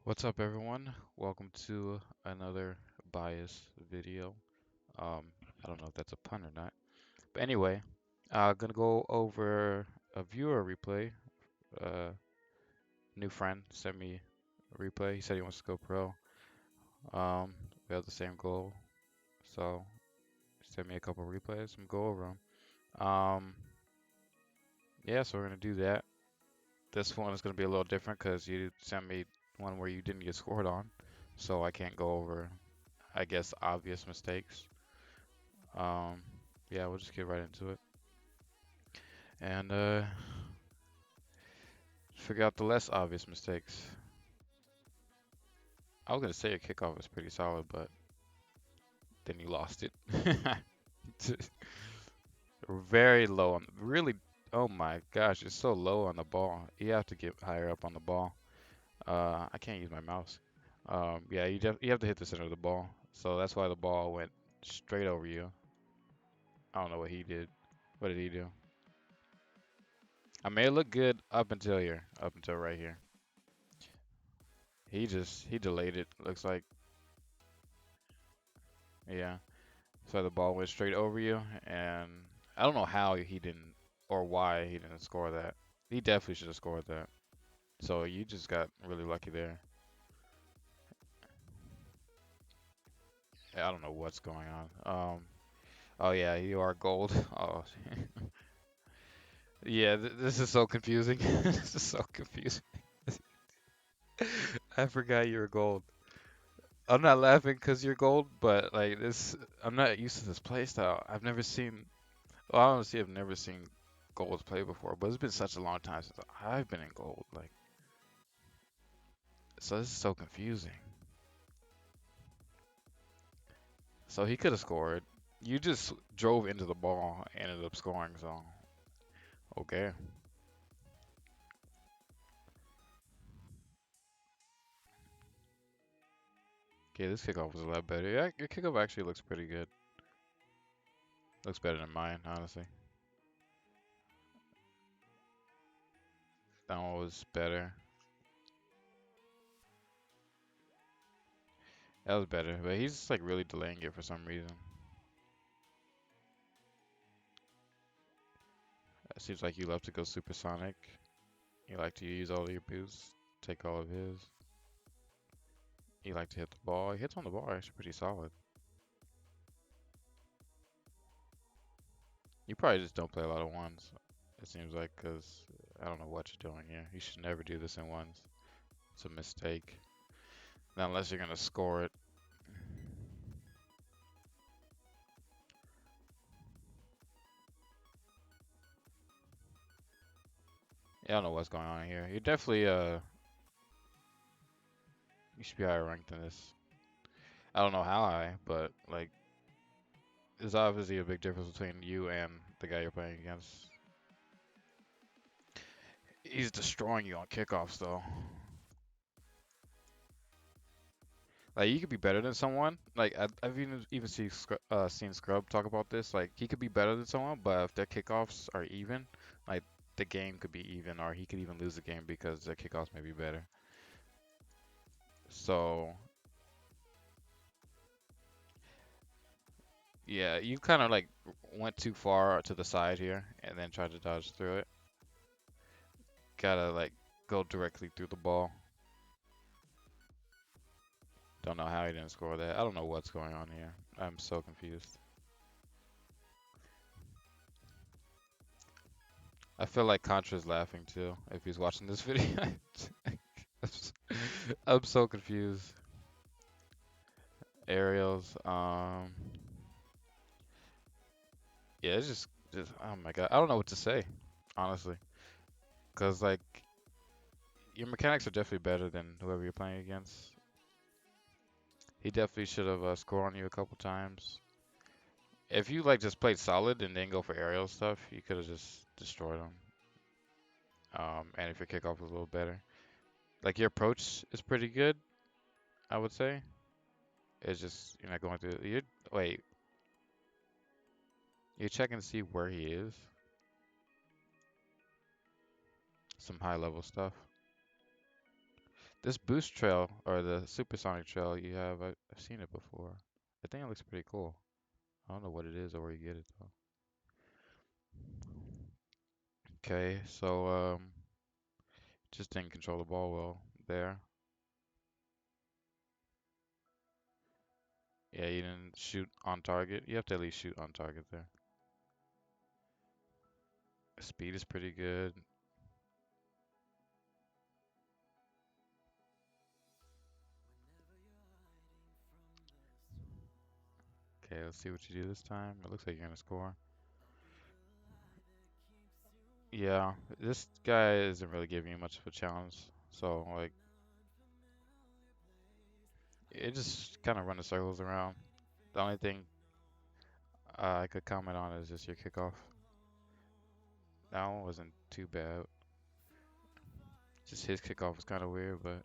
What's up, everyone? Welcome to another bias video. Um, I don't know if that's a pun or not. But anyway, gonna go over a viewer replay. Uh, New friend sent me a replay. He said he wants to go pro. We have the same goal, so he sent me a couple replays. I'm gonna go over them. Yeah, so we're gonna do that. This one is gonna be a little different because you sent me one where you didn't get scored on, so I can't go over, I guess, obvious mistakes. Um, yeah, we'll just get right into it and figure out the less obvious mistakes. I was gonna say your kickoff was pretty solid, but then you lost it. Very low on, really. Oh my gosh, it's so low on the ball. You have to get higher up on the ball. I can't use my mouse. Yeah, you have to hit the center of the ball. So that's why the ball went straight over you. I don't know what he did. What did he do? I may look good up until here, up until right here. He delayed it. Looks like, yeah. So the ball went straight over you, and I don't know how he didn't or why he didn't score that. He definitely should have scored that. So you just got really lucky there. I don't know what's going on. Oh yeah, you are gold. Oh, yeah. This is so confusing. This is so confusing. I forgot you were gold. I'm not laughing because you're gold, but like this, I'm not used to this play style. I've never seen. Well, honestly, I've never seen gold play before, but it's been such a long time since I've been in gold. Like, so this is so confusing. So he could have scored. You just drove into the ball and ended up scoring. So okay, okay, this kickoff was a lot better. Yeah, your kickoff actually looks pretty good. Looks better than mine, honestly. That one was better. That was better, but he's just like really delaying it for some reason. It seems like you love to go supersonic. You like to use all of your boosts, take all of his. You like to hit the ball. He hits on the ball actually pretty solid. You probably just don't play a lot of ones. It seems like because I don't know what you're doing here. You should never do this in ones. It's a mistake. Not unless you're gonna score it. Yeah, I don't know what's going on here. You're definitely you should be higher ranked than this. I don't know how high, but like there's obviously a big difference between you and the guy you're playing against. He's destroying you on kickoffs though. Like you could be better than someone. Like I've even seen Scrub talk about this. Like he could be better than someone, but if their kickoffs are even, like the game could be even, or he could even lose the game because their kickoffs may be better. So yeah, you kind of like went too far to the side here and then tried to dodge through it. Gotta like go directly through the ball. Don't know how he didn't score that. I don't know what's going on here. I'm so confused. I feel like Contra's laughing too if he's watching this video. I'm so confused. Aerials. Yeah, it's just oh my god. I don't know what to say, honestly, because like your mechanics are definitely better than whoever you're playing against. He definitely should have scored on you a couple times. If you like just played solid and then go for aerial stuff, you could have just destroyed him. And if your kickoff was a little better, like your approach is pretty good, I would say. It's just you're not going through. You wait, you're checking to see where he is. Some high level stuff. This boost trail or the supersonic trail you have, I've seen it before. I think it looks pretty cool. I don't know what it is or where you get it though. Okay, so just didn't control the ball well there. Yeah, you didn't shoot on target. You have to at least shoot on target there. Speed is pretty good. Okay, let's see what you do this time. It looks like you're gonna score. Yeah, this guy isn't really giving you much of a challenge. So like, it just kind of run the circles around. The only thing I could comment on is just your kickoff. That one wasn't too bad. Just his kickoff was kind of weird, but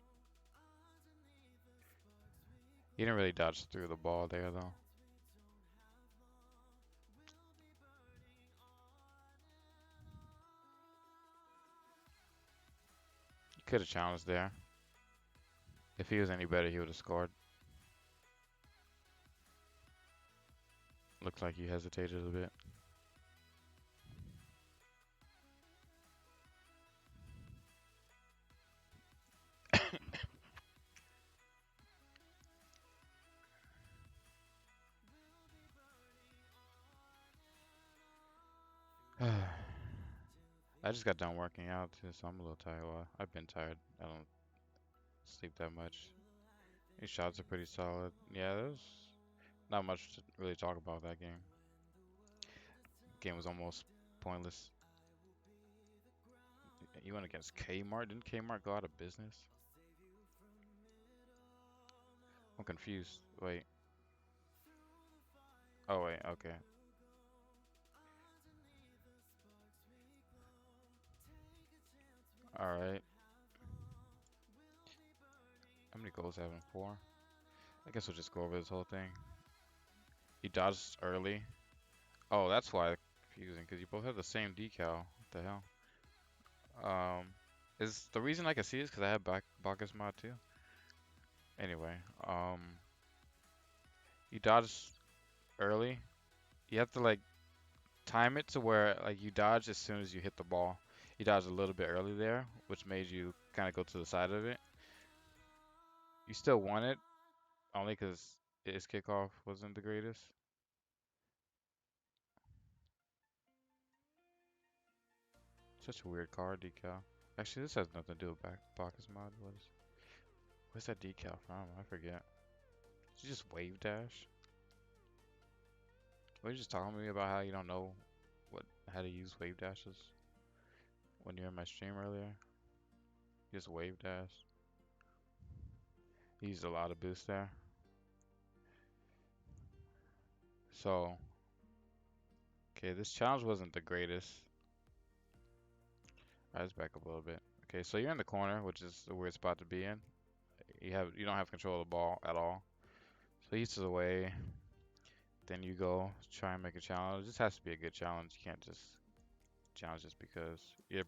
he didn't really dodge through the ball there though. He could have challenged there. If he was any better, he would have scored. Looked like he hesitated a bit. I just got done working out too, so I'm a little tired. Well, I've been tired. I don't sleep that much. These shots are pretty solid. Yeah, there's not much to really talk about that game. Game was almost pointless. You went against Kmart? Didn't Kmart go out of business? I'm confused. Wait. Oh wait, okay. Alright. How many goals have in four? I guess we'll just go over this whole thing. You dodged early. Oh, that's why it's confusing, because you both have the same decal. What the hell? Is the reason I can see is because I have Bacchus mod too. Anyway, you dodged early. You have to like time it to where like you dodge as soon as you hit the ball. You dodged a little bit early there, which made you kind of go to the side of it. You still won it, only because his kickoff wasn't the greatest. Such a weird card decal. Actually, this has nothing to do with Bacchus mod. Where's that decal from? I forget. Did you just wave dash? Were you just talking to me about how you don't know how to use wave dashes when you're in my stream earlier? You just wave dash. He used a lot of boost there. So, okay, this challenge wasn't the greatest. Alright, let's back up a little bit. Okay, so you're in the corner, which is a weird spot to be in. You don't have control of the ball at all. So he eats it away. Then you go try and make a challenge. This has to be a good challenge. You can't just challenge just because. Yep.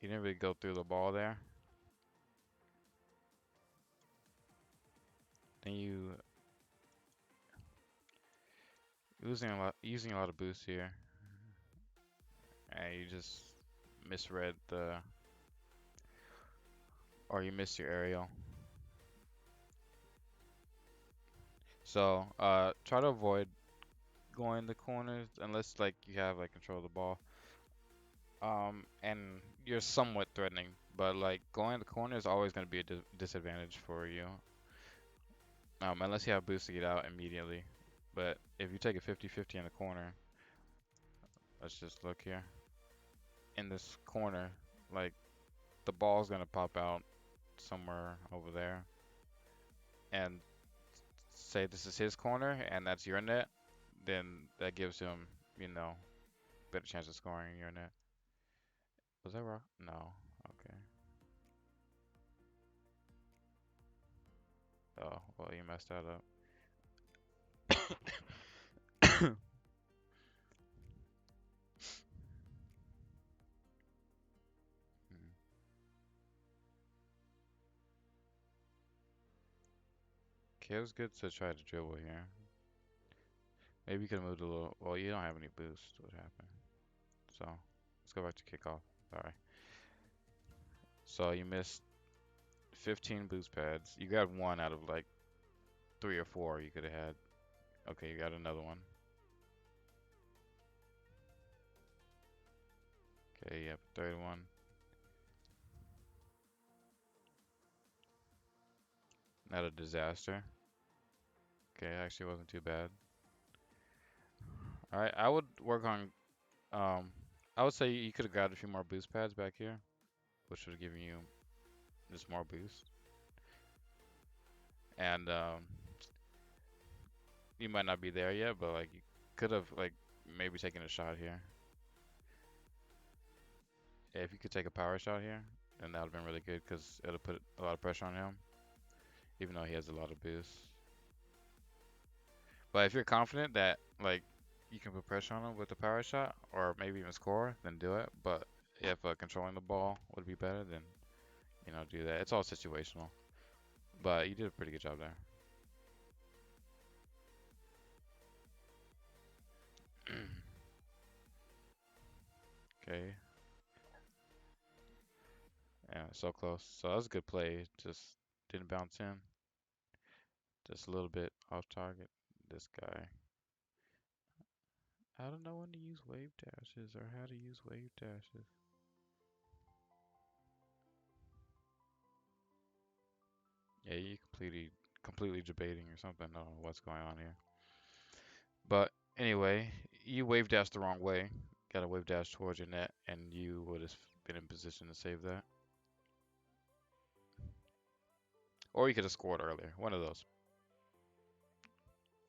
You didn't really go through the ball there. Then you using a lot of boost here, and you just misread or you missed your aerial. So try to avoid going the corners unless like you have like control of the ball. And you're somewhat threatening, but like going the corner is always going to be a disadvantage for you. Unless you have boost to get out immediately. But if you take a 50-50 in the corner, let's just look here. In this corner, like the ball's gonna pop out somewhere over there. And say this is his corner and that's your net, then that gives him, you know, better chance of scoring your net. Was that wrong? No. Okay. Oh, well, you messed that up. Hmm. Okay, it was good to try to dribble here. Maybe you could have moved a little. Well, you don't have any boost. What happened? So let's go back to kickoff. Sorry. So you missed 15 boost pads. You got one out of like 3 or 4 you could have had. Okay, you got another one. Okay, you have a third one. Not a disaster. Okay, actually wasn't too bad. All right, I would work on. Um, I would say you could have grabbed a few more boost pads back here, which would have given you just more boost. And you might not be there yet, but like you could have like maybe taken a shot here. Yeah, if you could take a power shot here, then that would have been really good because it'll put a lot of pressure on him, even though he has a lot of boost. But if you're confident that like you can put pressure on him with the power shot, or maybe even score, then do it. But if controlling the ball would be better, then do that. It's all situational. But you did a pretty good job there. Okay. Yeah, so close. So that was a good play. Just didn't bounce in. Just a little bit off target. This guy. I don't know when to use wave dashes or how to use wave dashes. Yeah, you completely debating or something. I don't know what's going on here. But anyway, you wave dashed the wrong way. Got to wave dash towards your net, and you would have been in position to save that. Or you could have scored earlier. One of those.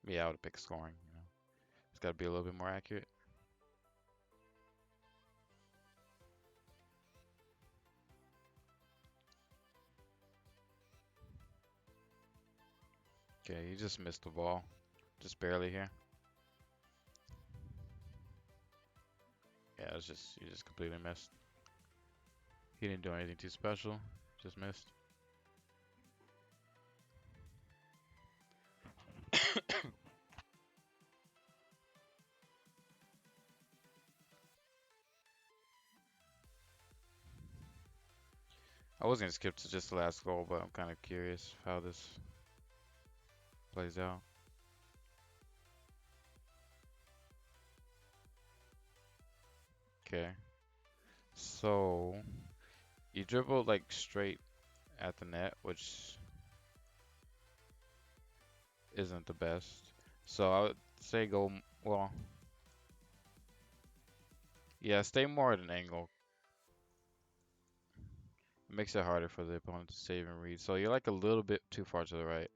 Yeah, I would have picked scoring. It's got to be a little bit more accurate. Okay, you just missed the ball. Just barely here. Yeah, you just completely missed. He didn't do anything too special. Just missed. I was gonna skip to just the last goal, but I'm kind of curious how this plays out. Okay, so you dribble like straight at the net, which isn't the best. So I would say well, yeah, stay more at an angle. It makes it harder for the opponent to save and read. So you're like a little bit too far to the right.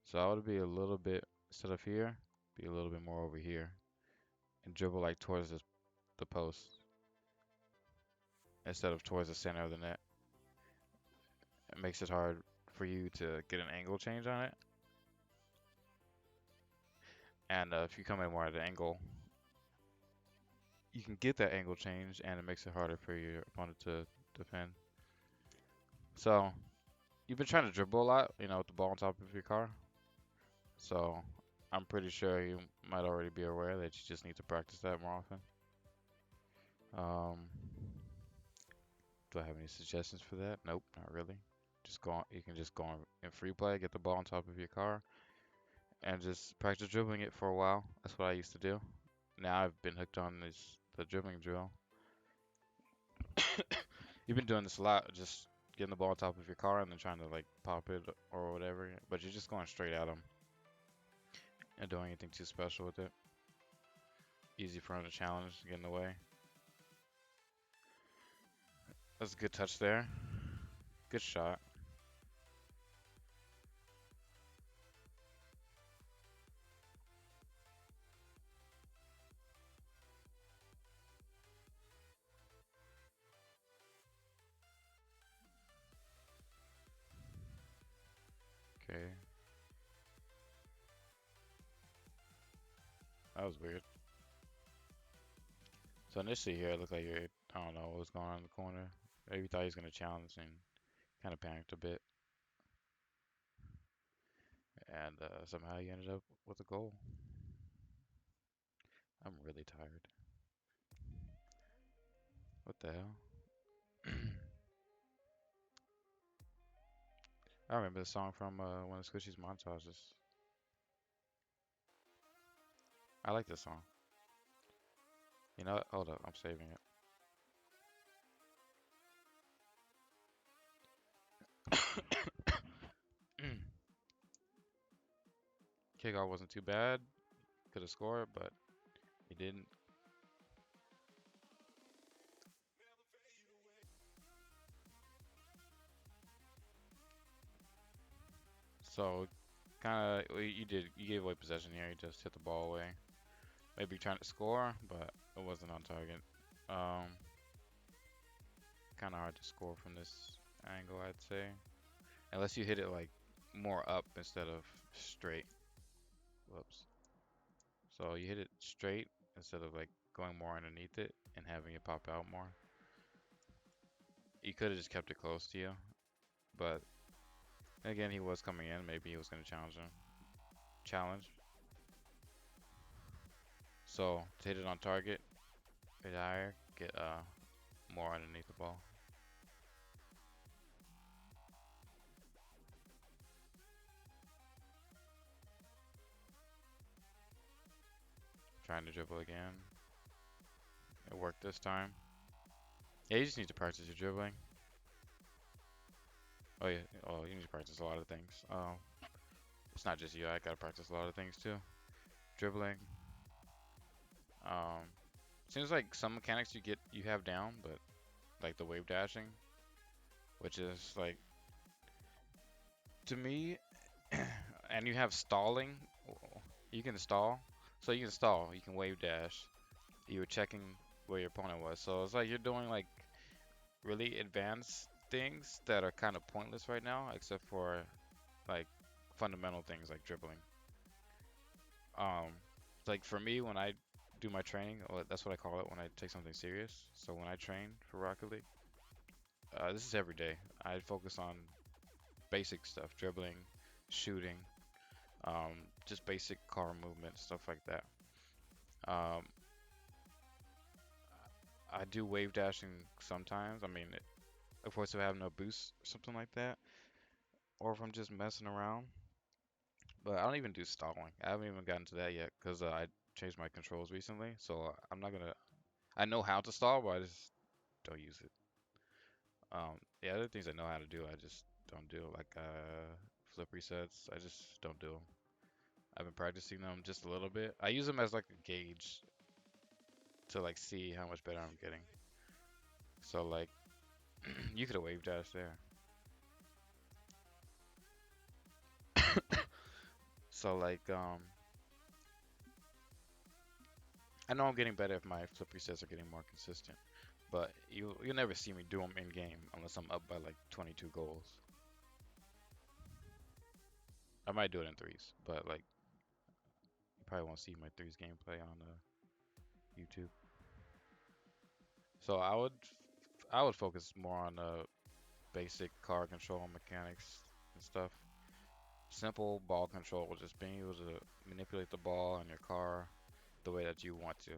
So I would be a little bit, instead of here, be a little bit more over here and dribble like towards the post instead of towards the center of the net. It makes it hard for you to get an angle change on it. And if you come in more at an angle, you can get that angle change, and it makes it harder for your opponent to defend. So you've been trying to dribble a lot, with the ball on top of your car. So I'm pretty sure you might already be aware that you just need to practice that more often. Um, do I have any suggestions for that? Nope, not really. You can just go in free play, get the ball on top of your car, and just practice dribbling it for a while. That's what I used to do. Now I've been hooked on the dribbling drill. You've been doing this a lot, just getting the ball on top of your car and then trying to like pop it or whatever, but you're just going straight at them and doing anything too special with it. Easy for him to challenge, get in the way. That's a good touch there. Good shot. Okay. That was weird. So initially here, it looked like I don't know what was going on in the corner. Maybe thought he was going to challenge and kind of panicked a bit. and somehow you ended up with a goal. I'm really tired. What the hell? I remember the song from one of Squishy's montages. I like this song. You know what? Hold up, I'm saving it. Kickoff wasn't too bad. Could have scored, but he didn't. So, kind of, you gave away possession here. You just hit the ball away. Maybe trying to score, but it wasn't on target. Um, kind of hard to score from this angle, I'd say. Unless you hit it like more up instead of straight. Whoops. So you hit it straight instead of like going more underneath it and having it pop out more. You could have just kept it close to you, but again, he was coming in. Maybe he was going to challenge him. Challenge. So to hit it on target, hit higher, get more underneath the ball. Trying to dribble again. It worked this time. Yeah, you just need to practice your dribbling. Oh yeah, oh you need to practice a lot of things. It's not just you. I gotta practice a lot of things too. Dribbling. Um, seems like some mechanics you have down, but like the wave dashing, which is like to me, and you have stalling. You can stall, so you can stall. You can wave dash. You were checking where your opponent was, so it's like you're doing like really advanced things that are kind of pointless right now, except for like fundamental things like dribbling. Um, like for me, when I do my training, or that's what I call it when I take something serious. So when I train for Rocket League, this is every day. I focus on basic stuff, dribbling, shooting, just basic car movement, stuff like that. Um, I do wave dashing sometimes. I mean, of course, if I have no boost or something like that, or if I'm just messing around. But I don't even do stalling. I haven't even gotten to that yet because I changed my controls recently. So I'm not gonna. I know how to stall, but I just don't use it. The other things I know how to do, I just don't do. Like flip resets, I just don't do them. I've been practicing them just a little bit. I use them as like a gauge to like see how much better I'm getting. So like you could have wave dash there. So like I know I'm getting better if my flip resets are getting more consistent. But you'll never see me do them in game unless I'm up by like 22 goals. I might do it in threes, but like you probably won't see my threes gameplay on YouTube. So I would focus more on basic car control mechanics and stuff. Simple ball control, just being able to manipulate the ball in your car the way that you want to.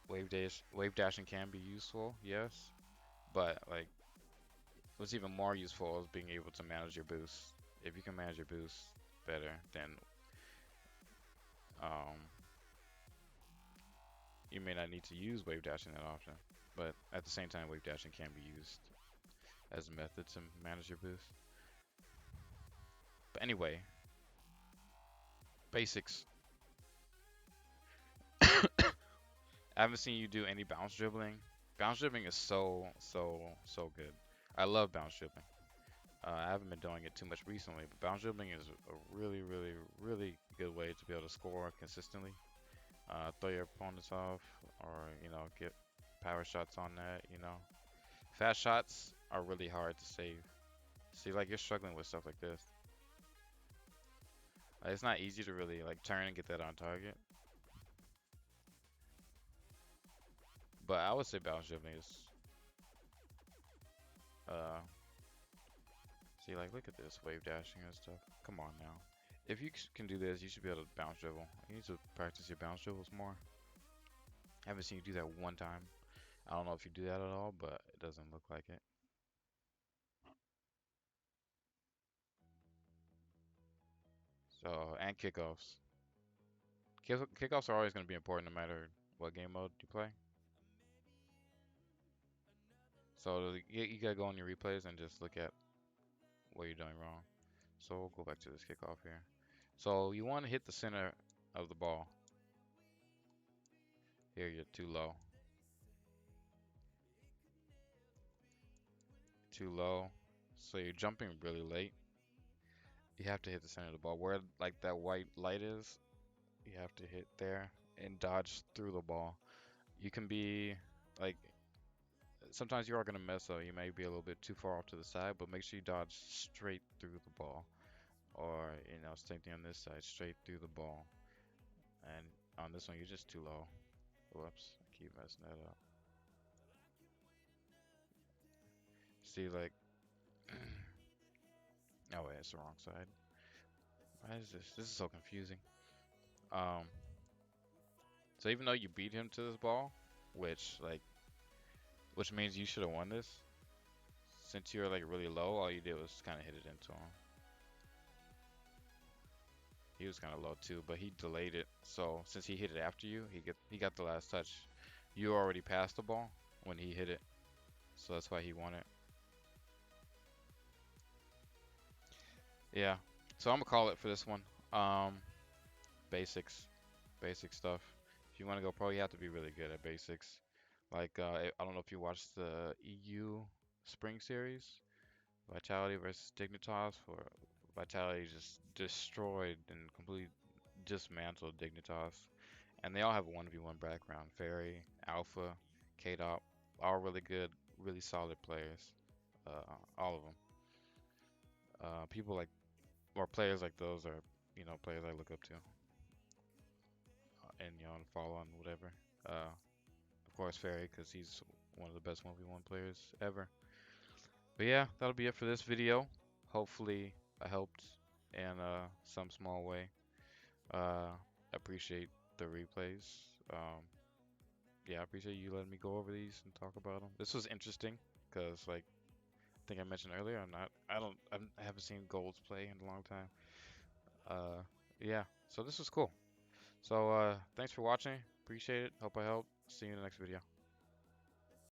Wave dashing can be useful, yes, but like what's even more useful is being able to manage your boost. If you can manage your boost better, then um, you may not need to use wave dashing that often. But at the same time, wave dashing can be used as a method to manage your boost. But anyway, basics. I haven't seen you do any bounce dribbling. Bounce dribbling is so good. I love bounce dribbling. I haven't been doing it too much recently, but bounce dribbling is a really good way to be able to score consistently. Throw your opponents off, or get power shots on that. Fast shots are really hard to save. See, like you're struggling with stuff like this. It's not easy to really like turn and get that on target. But I would say bounce dribbling is uh See, like, look at this wave dashing and stuff. Come on now. If you can do this, you should be able to bounce dribble. You need to practice your bounce dribbles more. I haven't seen you do that one time. I don't know if you do that at all, but it doesn't look like it. So, and kickoffs. Kickoffs are always going to be important no matter what game mode you play. So you gotta go on your replays and just look at what you're doing wrong. So we'll go back to this kickoff here. So you want to hit the center of the ball. Here you're too low. Too low. So you're jumping really late. You have to hit the center of the ball. Where like that white light is, you have to hit there and dodge through the ball. You can be like sometimes you are gonna mess up. You may be a little bit too far off to the side, but make sure you dodge straight through the ball. Or, you know, same thing on this side, straight through the ball. And on this one, you're just too low. Whoops, I keep messing that up. See, like, oh wait, it's the wrong side. Why is this? This is so confusing. Um, so even though you beat him to this ball, which which means you should have won this, since you were like really low, all you did was kind of hit it into him. He was kind of low too, but he delayed it. So since he hit it after you, he got the last touch. You already passed the ball when he hit it, so that's why he won it. Yeah. So I'm gonna call it for this one. Basics, basic stuff. If you want to go pro, you have to be really good at basics. Like I don't know if you watched the EU Spring Series, Vitality versus Dignitas. For Vitality just destroyed and completely dismantled Dignitas, and they all have a 1v1 background. Fairy, Alpha, K-Dop, all really good, really solid players. All of them. People like or players like those are, you know, players I look up to, and you know, and follow on whatever. Of course, Fairy, because he's one of the best 1v1 players ever. But yeah, that'll be it for this video. Hopefully, I helped in some small way. Appreciate the replays. Yeah, I appreciate you letting me go over these and talk about them. This was interesting because, like, I think I mentioned earlier, I haven't seen Golds play in a long time. Uh, yeah, so this was cool. So, thanks for watching. Appreciate it. Hope I helped. See you in the next video.